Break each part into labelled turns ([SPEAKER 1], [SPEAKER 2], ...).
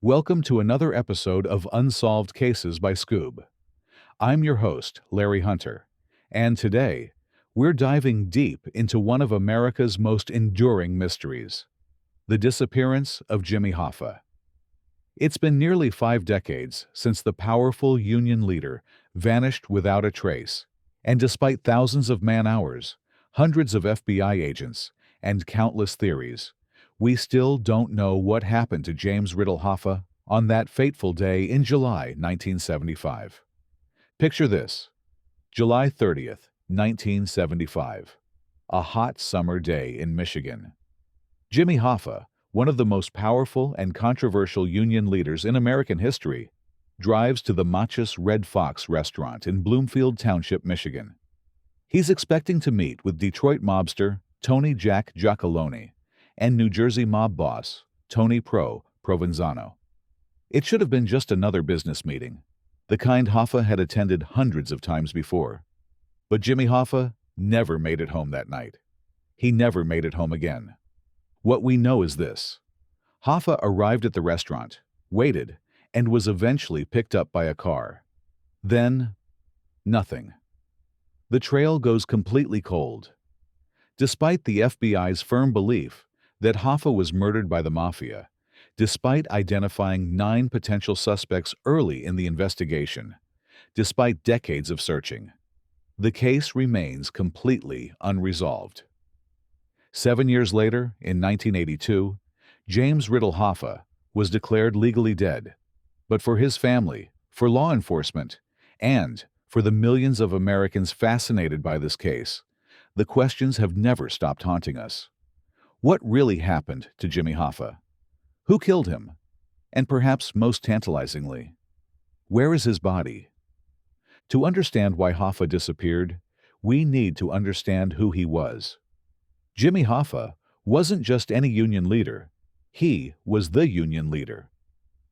[SPEAKER 1] Welcome to another episode of Unsolved Cases by Skoob. I'm your host, Larry Hunter, and today we're diving deep into one of America's most enduring mysteries, the disappearance of Jimmy Hoffa. It's been nearly 5 decades since the powerful Union leader vanished without a trace, and despite thousands of man-hours, hundreds of FBI agents, and countless theories, we still don't know what happened to James Riddle Hoffa on that fateful day in July 1975. Picture this: July 30th, 1975. A hot summer day in Michigan. Jimmy Hoffa, one of the most powerful and controversial Union leaders in American history, drives to the Machus Red Fox restaurant in Bloomfield Township, Michigan. He's expecting to meet with Detroit mobster Tony Jack Giacalone and New Jersey mob boss Tony Provenzano. It should have been just another business meeting, the kind Hoffa had attended hundreds of times before. But Jimmy Hoffa never made it home that night. He never made it home again. What we know is this: Hoffa arrived at the restaurant, waited, and was eventually picked up by a car. Then, nothing. The trail goes completely cold. Despite the FBI's firm belief that Hoffa was murdered by the mafia, despite identifying 9 potential suspects early in the investigation, despite decades of searching, the case remains completely unresolved. 7 years later, in 1982, James Riddle Hoffa was declared legally dead. But for his family, for law enforcement, and for the millions of Americans fascinated by this case, the questions have never stopped haunting us. What really happened to Jimmy Hoffa? Who killed him? And perhaps most tantalizingly, where is his body? To understand why Hoffa disappeared, we need to understand who he was. Jimmy Hoffa wasn't just any Union leader. He was the Union leader.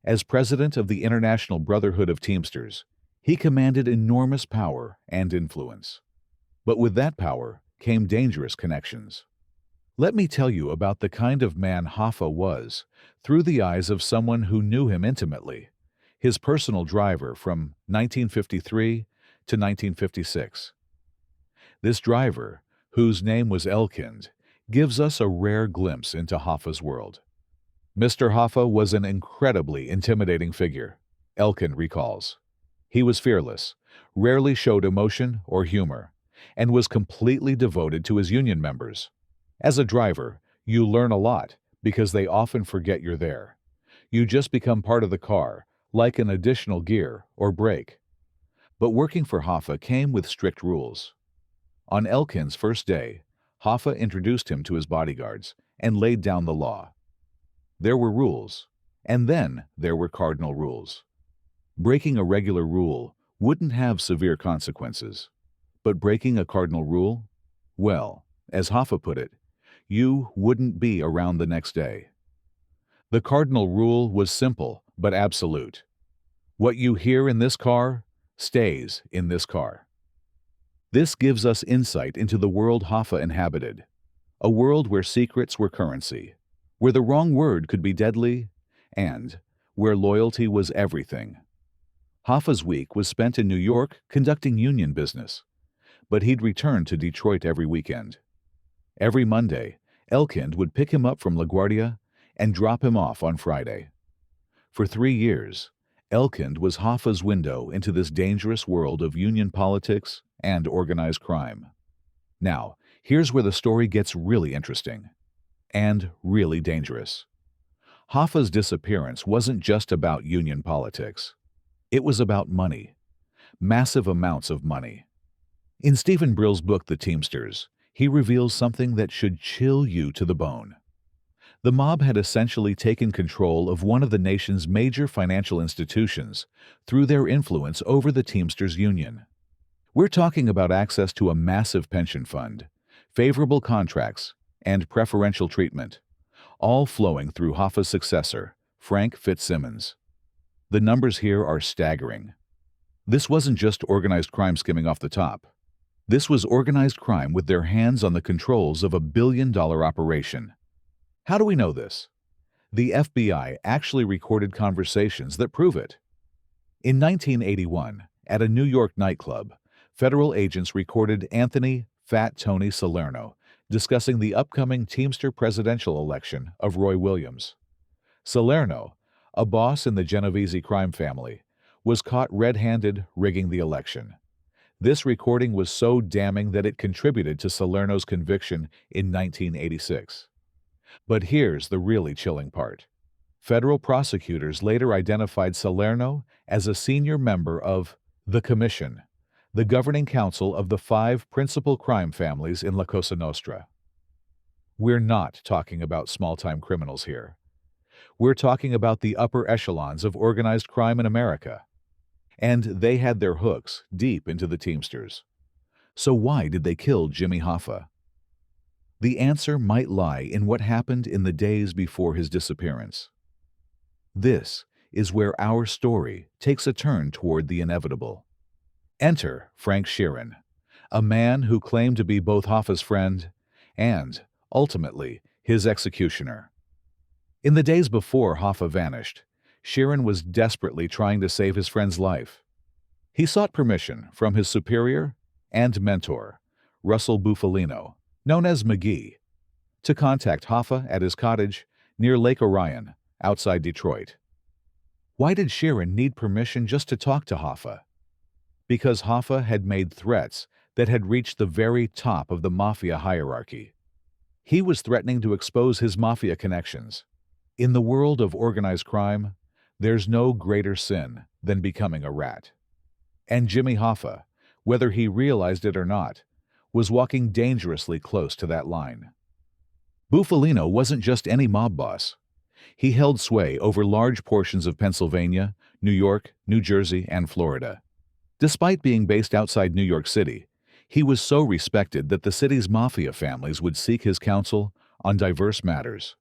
[SPEAKER 1] As president of the International Brotherhood of Teamsters, he commanded enormous power and influence. But with that power came dangerous connections. Let me tell you about the kind of man Hoffa was through the eyes of someone who knew him intimately, his personal driver from 1953 to 1956. This driver, whose name was Elkind, gives us a rare glimpse into Hoffa's world. Mr. Hoffa was an incredibly intimidating figure, Elkind recalls. He was fearless, rarely showed emotion or humor, and was completely devoted to his Union members. As a driver, you learn a lot because they often forget you're there. You just become part of the car, like an additional gear or brake. But working for Hoffa came with strict rules. On Elkind's first day, Hoffa introduced him to his bodyguards and laid down the law. There were rules, and then there were cardinal rules. Breaking a regular rule wouldn't have severe consequences, but breaking a cardinal rule, well, as Hoffa put it, you wouldn't be around the next day. The cardinal rule was simple but absolute. What you hear in this car stays in this car. This gives us insight into the world Hoffa inhabited, a world where secrets were currency, where the wrong word could be deadly, and where loyalty was everything. Hoffa's week was spent in New York conducting Union business, but he'd return to Detroit every weekend. Every Monday, Elkind would pick him up from LaGuardia and drop him off on Friday. For 3 years, Elkind was Hoffa's window into this dangerous world of Union politics and organized crime. Now, here's where the story gets really interesting and really dangerous. Hoffa's disappearance wasn't just about Union politics. It was about money, massive amounts of money. In Stephen Brill's book, The Teamsters, he reveals something that should chill you to the bone. The mob had essentially taken control of one of the nation's major financial institutions through their influence over the Teamsters Union. We're talking about access to a massive pension fund, favorable contracts, and preferential treatment, all flowing through Hoffa's successor, Frank Fitzsimmons. The numbers here are staggering. This wasn't just organized crime skimming off the top. This was organized crime with their hands on the controls of a billion-dollar operation. How do we know this? The FBI actually recorded conversations that prove it. In 1981, at a New York nightclub, federal agents recorded Anthony "Fat Tony" Salerno discussing the upcoming Teamster presidential election of Roy Williams. Salerno, a boss in the Genovese crime family, was caught red-handed rigging the election. This recording was so damning that it contributed to Salerno's conviction in 1986. But here's the really chilling part. Federal prosecutors later identified Salerno as a senior member of the Commission, the governing council of the 5 principal crime families in La Cosa Nostra. We're not talking about small-time criminals here. We're talking about the upper echelons of organized crime in America. And they had their hooks deep into the Teamsters. So why did they kill Jimmy Hoffa? The answer might lie in what happened in the days before his disappearance. This is where our story takes a turn toward the inevitable. Enter Frank Sheeran, a man who claimed to be both Hoffa's friend and, ultimately, his executioner. In the days before Hoffa vanished, Sheeran was desperately trying to save his friend's life. He sought permission from his superior and mentor, Russell Bufalino, known as McGee, to contact Hoffa at his cottage near Lake Orion, outside Detroit. Why did Sheeran need permission just to talk to Hoffa? Because Hoffa had made threats that had reached the very top of the mafia hierarchy. He was threatening to expose his mafia connections. In the world of organized crime, there's no greater sin than becoming a rat. And Jimmy Hoffa, whether he realized it or not, was walking dangerously close to that line. Bufalino wasn't just any mob boss. He held sway over large portions of Pennsylvania, New York, New Jersey, and Florida. Despite being based outside New York City, he was so respected that the city's mafia families would seek his counsel on diverse matters.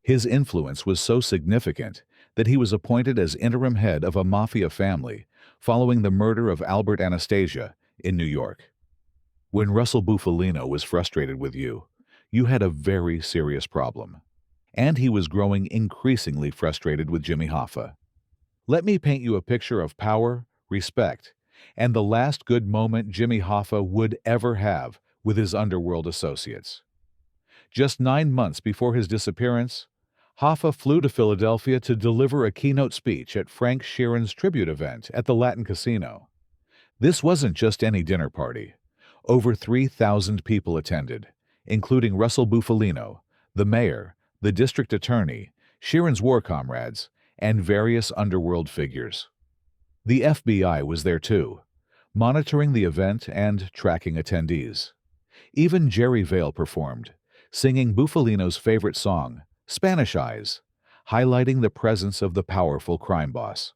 [SPEAKER 1] His influence was so significant that he was appointed as interim head of a mafia family following the murder of Albert Anastasia in New York. When Russell Bufalino was frustrated with you, you had a very serious problem. And he was growing increasingly frustrated with Jimmy Hoffa. Let me paint you a picture of power, respect, and the last good moment Jimmy Hoffa would ever have with his underworld associates. Just 9 months before his disappearance, Hoffa flew to Philadelphia to deliver a keynote speech at Frank Sheeran's tribute event at the Latin Casino. This wasn't just any dinner party. Over 3,000 people attended, including Russell Bufalino, the mayor, the district attorney, Sheeran's war comrades, and various underworld figures. The FBI was there too, monitoring the event and tracking attendees. Even Jerry Vale performed, singing Bufalino's favorite song, Spanish Eyes, highlighting the presence of the powerful crime boss.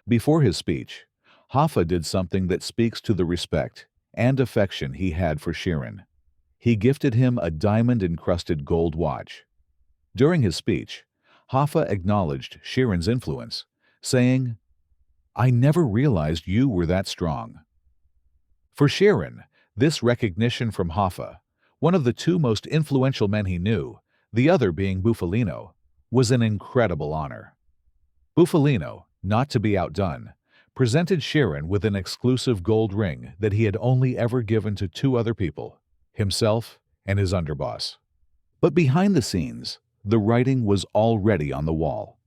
[SPEAKER 1] Before his speech, Hoffa did something that speaks to the respect and affection he had for Sheeran. He gifted him a diamond-encrusted gold watch. During his speech, Hoffa acknowledged Sheeran's influence, saying, "I never realized you were that strong." For Sheeran, this recognition from Hoffa, one of the 2 most influential men he knew, the other being Bufalino, was an incredible honor. Bufalino, not to be outdone, presented Sheeran with an exclusive gold ring that he had only ever given to 2 other people, himself and his underboss. But behind the scenes, the writing was already on the wall.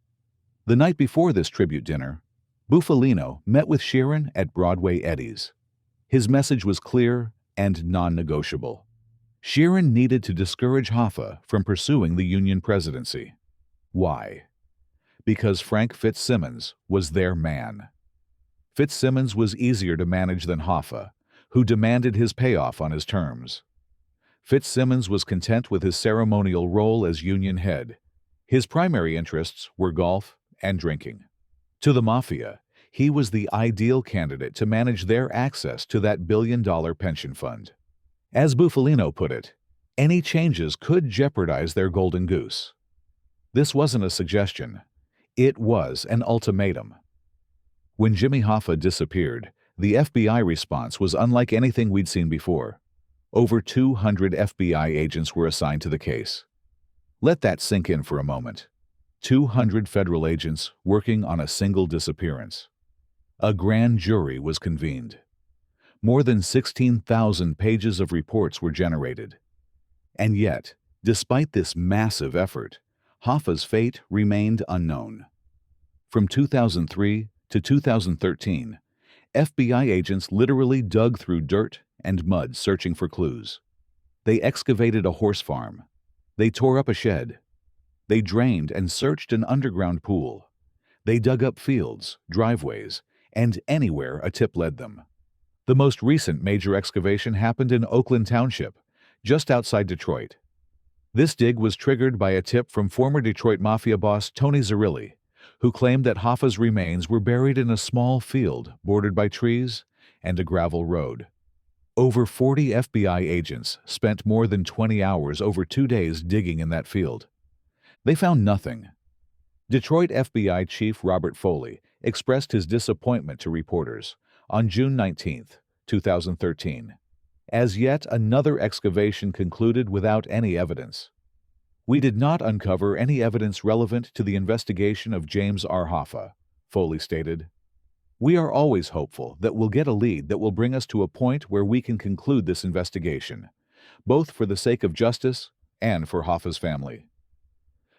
[SPEAKER 1] The night before this tribute dinner, Bufalino met with Sheeran at Broadway Eddie's. His message was clear and non-negotiable. Sheeran needed to discourage Hoffa from pursuing the Union presidency. Why? Because Frank Fitzsimmons was their man. Fitzsimmons was easier to manage than Hoffa, who demanded his payoff on his terms. Fitzsimmons was content with his ceremonial role as Union head. His primary interests were golf and drinking. To the mafia, he was the ideal candidate to manage their access to that billion-dollar pension fund. As Bufalino put it, any changes could jeopardize their golden goose. This wasn't a suggestion. It was an ultimatum. When Jimmy Hoffa disappeared, the FBI response was unlike anything we'd seen before. Over 200 FBI agents were assigned to the case. Let that sink in for a moment. 200 federal agents working on a single disappearance. A grand jury was convened. More than 16,000 pages of reports were generated. And yet, despite this massive effort, Hoffa's fate remained unknown. From 2003 to 2013, FBI agents literally dug through dirt and mud searching for clues. They excavated a horse farm. They tore up a shed. They drained and searched an underground pool. They dug up fields, driveways, and anywhere a tip led them. The most recent major excavation happened in Oakland Township, just outside Detroit. This dig was triggered by a tip from former Detroit mafia boss Tony Zerilli, who claimed that Hoffa's remains were buried in a small field bordered by trees and a gravel road. Over 40 FBI agents spent more than 20 hours over 2 days digging in that field. They found nothing. Detroit FBI Chief Robert Foley expressed his disappointment to reporters on June 19, 2013, as yet another excavation concluded without any evidence. "We did not uncover any evidence relevant to the investigation of James R. Hoffa," Foley stated. "We are always hopeful that we'll get a lead that will bring us to a point where we can conclude this investigation, both for the sake of justice and for Hoffa's family."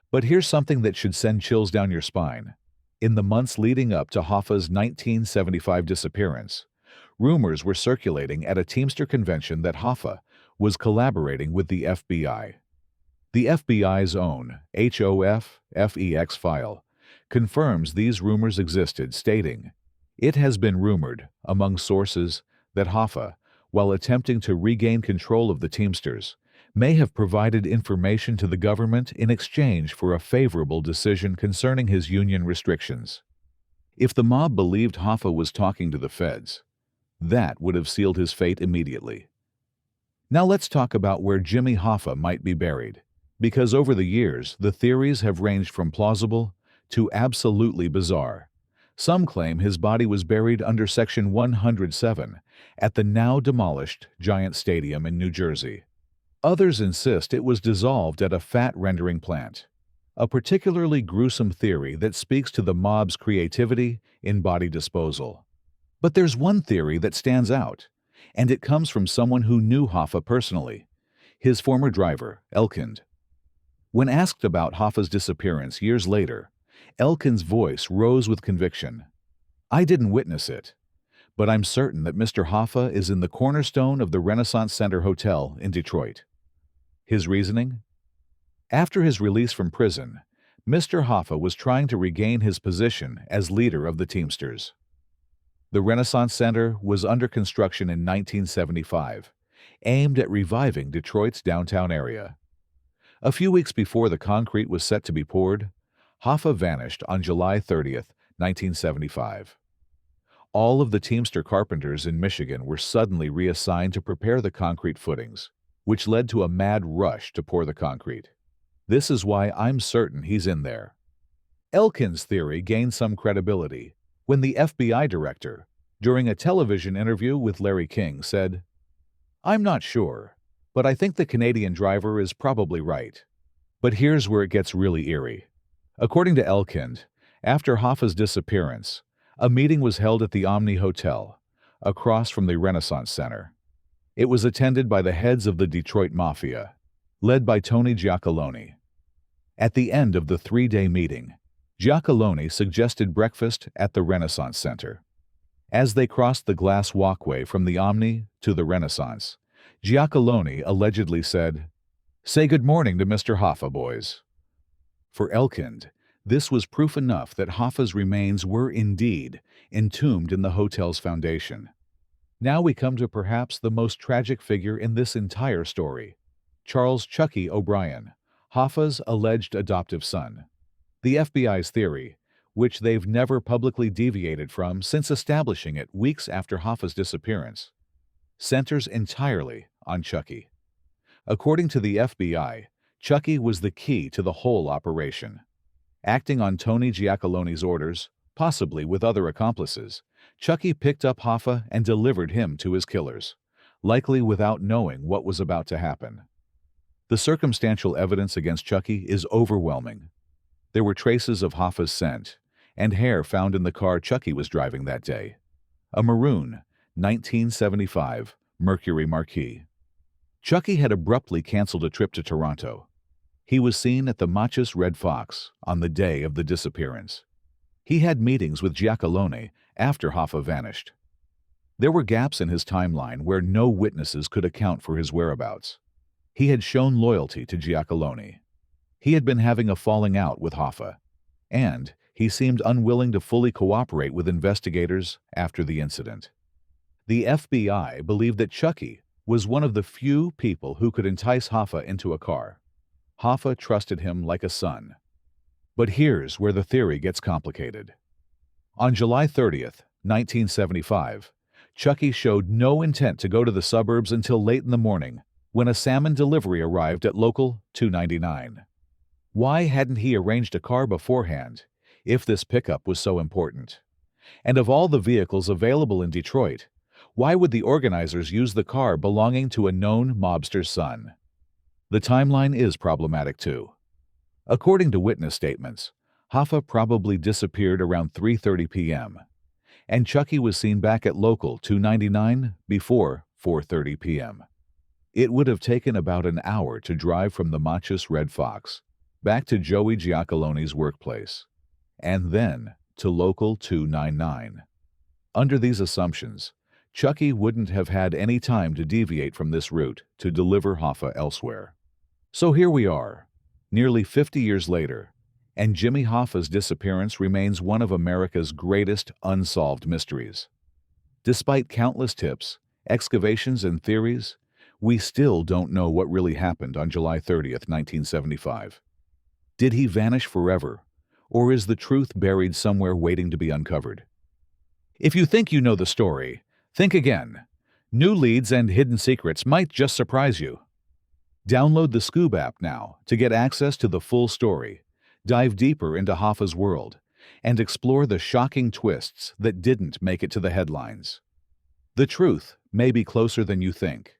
[SPEAKER 1] But here's something that should send chills down your spine. In the months leading up to Hoffa's 1975 disappearance, rumors were circulating at a Teamster convention that Hoffa was collaborating with the FBI. The FBI's own HOF-FEX file confirms these rumors existed, stating, "It has been rumored among sources that Hoffa, while attempting to regain control of the Teamsters, may have provided information to the government in exchange for a favorable decision concerning his union restrictions." If the mob believed Hoffa was talking to the feds, that would have sealed his fate immediately. Now let's talk about where Jimmy Hoffa might be buried, because over the years the theories have ranged from plausible to absolutely bizarre. Some claim his body was buried under Section 107 at the now demolished Giant Stadium in New Jersey. Others insist it was dissolved at a fat rendering plant, a particularly gruesome theory that speaks to the mob's creativity in body disposal. But there's one theory that stands out, and it comes from someone who knew Hoffa personally, his former driver, Elkind. When asked about Hoffa's disappearance years later, Elkind's voice rose with conviction. "I didn't witness it, but I'm certain that Mr. Hoffa is in the cornerstone of the Renaissance Center Hotel in Detroit." His reasoning? After his release from prison, Mr. Hoffa was trying to regain his position as leader of the Teamsters. The Renaissance Center was under construction in 1975, aimed at reviving Detroit's downtown area. A few weeks before the concrete was set to be poured, Hoffa vanished on July 30, 1975. All of the Teamster carpenters in Michigan were suddenly reassigned to prepare the concrete footings, which led to a mad rush to pour the concrete. This is why I'm certain he's in there. Elkind's theory gained some credibility when the FBI director, during a television interview with Larry King, said, "I'm not sure, but I think the Canadian driver is probably right." But here's where it gets really eerie. According to Elkind, after Hoffa's disappearance, a meeting was held at the Omni Hotel, across from the Renaissance Center. It was attended by the heads of the Detroit Mafia, led by Tony Giacalone. At the end of the 3-day meeting, Giacalone suggested breakfast at the Renaissance Center. As they crossed the glass walkway from the Omni to the Renaissance, Giacalone allegedly said, "Say good morning to Mr. Hoffa, boys." For Elkind, this was proof enough that Hoffa's remains were indeed entombed in the hotel's foundation. Now we come to perhaps the most tragic figure in this entire story, Charles "Chucky" O'Brien, Hoffa's alleged adoptive son. The FBI's theory, which they've never publicly deviated from since establishing it weeks after Hoffa's disappearance, centers entirely on Chucky. According to the FBI, Chucky was the key to the whole operation. Acting on Tony Giacalone's orders, possibly with other accomplices, Chucky picked up Hoffa and delivered him to his killers, likely without knowing what was about to happen. The circumstantial evidence against Chucky is overwhelming. There were traces of Hoffa's scent and hair found in the car Chucky was driving that day. A maroon, 1975 Mercury Marquis. Chucky had abruptly canceled a trip to Toronto. He was seen at the Machus Red Fox on the day of the disappearance. He had meetings with Giacalone after Hoffa vanished. There were gaps in his timeline where no witnesses could account for his whereabouts. He had shown loyalty to Giacalone. He had been having a falling out with Hoffa, and he seemed unwilling to fully cooperate with investigators after the incident. The FBI believed that Chucky was one of the few people who could entice Hoffa into a car. Hoffa trusted him like a son. But here's where the theory gets complicated. On July 30th, 1975, Chucky showed no intent to go to the suburbs until late in the morning when a salmon delivery arrived at Local 299. Why hadn't he arranged a car beforehand if this pickup was so important? And of all the vehicles available in Detroit, why would the organizers use the car belonging to a known mobster's son? The timeline is problematic too. According to witness statements, Hoffa probably disappeared around 3:30 p.m., and Chucky was seen back at Local 299 before 4:30 p.m. It would have taken about an hour to drive from the Machus Red Fox back to Joey Giacalone's workplace, and then to Local 299. Under these assumptions, Chucky wouldn't have had any time to deviate from this route to deliver Hoffa elsewhere. So here we are, nearly 50 years later, and Jimmy Hoffa's disappearance remains one of America's greatest unsolved mysteries. Despite countless tips, excavations, and theories, we still don't know what really happened on July 30th, 1975. Did he vanish forever, or is the truth buried somewhere waiting to be uncovered? If you think you know the story, think again. New leads and hidden secrets might just surprise you. Download the Skoob app now to get access to the full story, dive deeper into Hoffa's world, and explore the shocking twists that didn't make it to the headlines. The truth may be closer than you think.